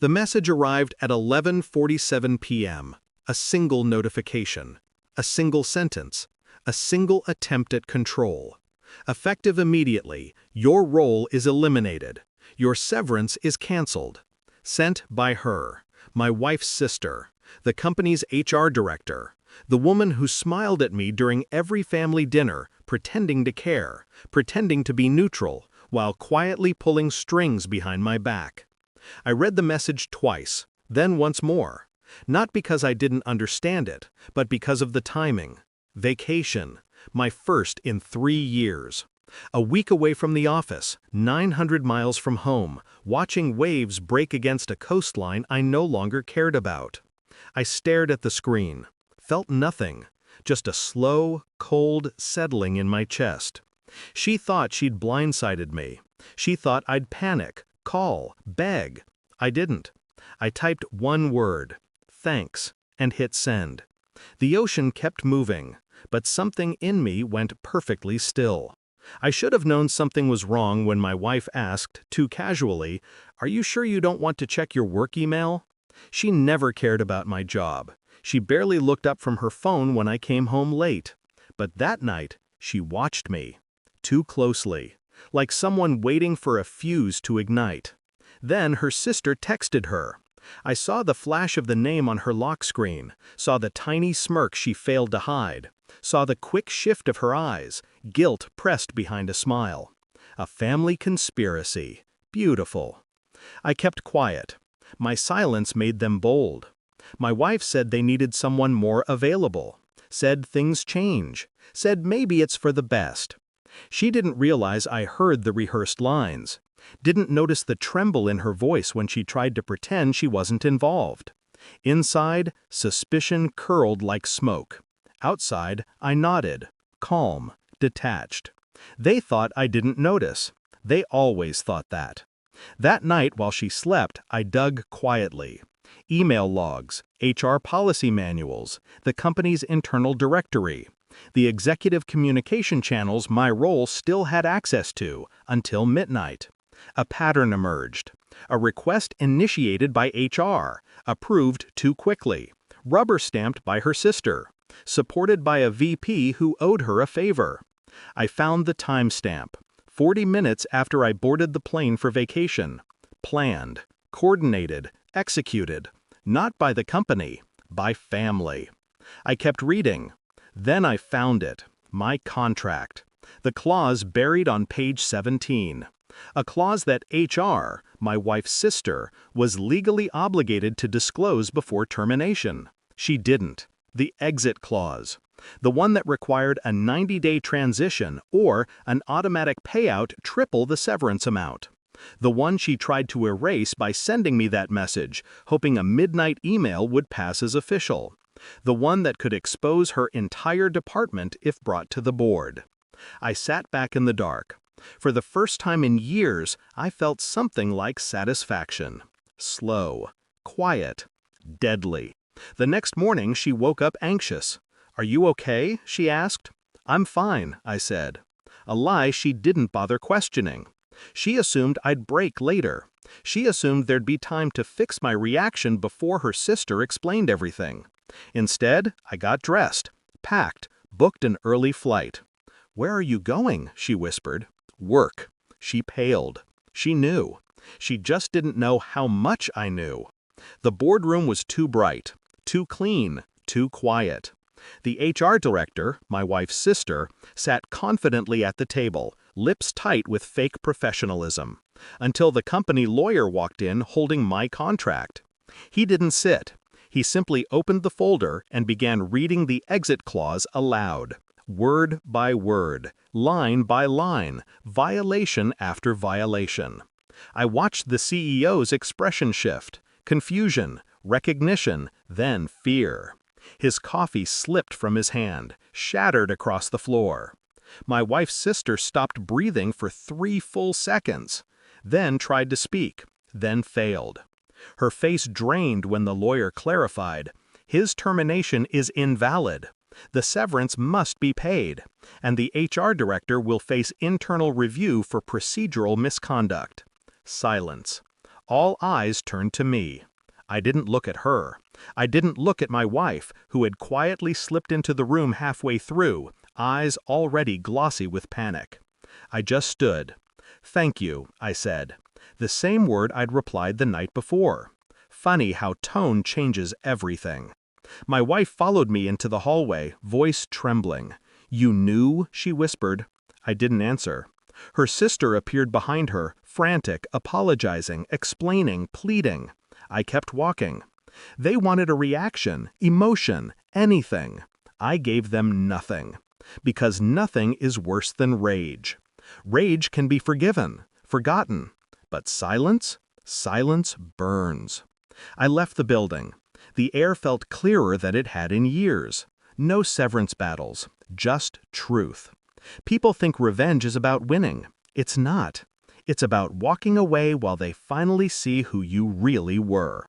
The message arrived at 11:47 p.m. A single notification, a single sentence, a single attempt at control. Effective immediately, your role is eliminated. Your severance is canceled. Sent by her, my wife's sister, the company's HR director, the woman who smiled at me during every family dinner, pretending to care, pretending to be neutral, while quietly pulling strings behind my back. I read the message twice, then once more. Not because I didn't understand it, but because of the timing. Vacation, my first in 3 years. A week away from the office, 900 miles from home, watching waves break against a coastline I no longer cared about. I stared at the screen, felt nothing, just a slow, cold settling in my chest. She thought she'd blindsided me. She thought I'd panic, call, beg. I didn't. I typed one word, thanks, and hit send. The ocean kept moving, but something in me went perfectly still. I should have known something was wrong when my wife asked, too casually, "Are you sure you don't want to check your work email?" She never cared about my job. She barely looked up from her phone when I came home late. But that night, she watched me. Too closely. Like someone waiting for a fuse to ignite. Then her sister texted her. I saw the flash of the name on her lock screen, saw the tiny smirk she failed to hide, saw the quick shift of her eyes, guilt pressed behind a smile. A family conspiracy. Beautiful. I kept quiet. My silence made them bold. My wife said they needed someone more available. Said things change. Said maybe it's for the best. She didn't realize I heard the rehearsed lines. Didn't notice the tremble in her voice when she tried to pretend she wasn't involved. Inside, suspicion curled like smoke. Outside, I nodded, calm, detached. They thought I didn't notice. They always thought that. That night while she slept, I dug quietly. Email logs, HR policy manuals, the company's internal directory, the executive communication channels my role still had access to until midnight. A pattern emerged. A request initiated by HR, approved too quickly, rubber-stamped by her sister, supported by a VP who owed her a favor. I found the timestamp, 40 minutes after I boarded the plane for vacation. Planned, coordinated, executed, not by the company, by family. I kept reading. Then I found it, my contract. The clause buried on page 17. A clause that HR, my wife's sister, was legally obligated to disclose before termination. She didn't. The exit clause. The one that required a 90-day transition or an automatic payout triple the severance amount. The one she tried to erase by sending me that message, hoping a midnight email would pass as official. The one that could expose her entire department if brought to the board. I sat back in the dark. For the first time in years, I felt something like satisfaction. Slow, quiet, deadly. The next morning, she woke up anxious. "Are you okay?" she asked. "I'm fine," I said. A lie she didn't bother questioning. She assumed I'd break later. She assumed there'd be time to fix my reaction before her sister explained everything. Instead, I got dressed, packed, booked an early flight. "Where are you going?" she whispered. "Work." She paled. She knew. She just didn't know how much I knew. The boardroom was too bright, too clean, too quiet. The HR director, my wife's sister, sat confidently at the table, lips tight with fake professionalism, until the company lawyer walked in holding my contract. He didn't sit. He simply opened the folder and began reading the exit clause aloud, word by word, line by line, violation after violation. I watched the CEO's expression shift, confusion, recognition, then fear. His coffee slipped from his hand, shattered across the floor. My wife's sister stopped breathing for 3 full seconds, then tried to speak, then failed. Her face drained when the lawyer clarified, "His termination is invalid. The severance must be paid, and the HR director will face internal review for procedural misconduct." Silence. All eyes turned to me. I didn't look at her. I didn't look at my wife, who had quietly slipped into the room halfway through, eyes already glossy with panic. I just stood. "Thank you," I said. The same word I'd replied the night before. Funny how tone changes everything. My wife followed me into the hallway, voice trembling. "You knew?" she whispered. I didn't answer. Her sister appeared behind her, frantic, apologizing, explaining, pleading. I kept walking. They wanted a reaction, emotion, anything. I gave them nothing. Because nothing is worse than rage. Rage can be forgiven, forgotten. But silence? Silence burns. I left the building. The air felt clearer than it had in years. No severance battles, just truth. People think revenge is about winning. It's not. It's about walking away while they finally see who you really were.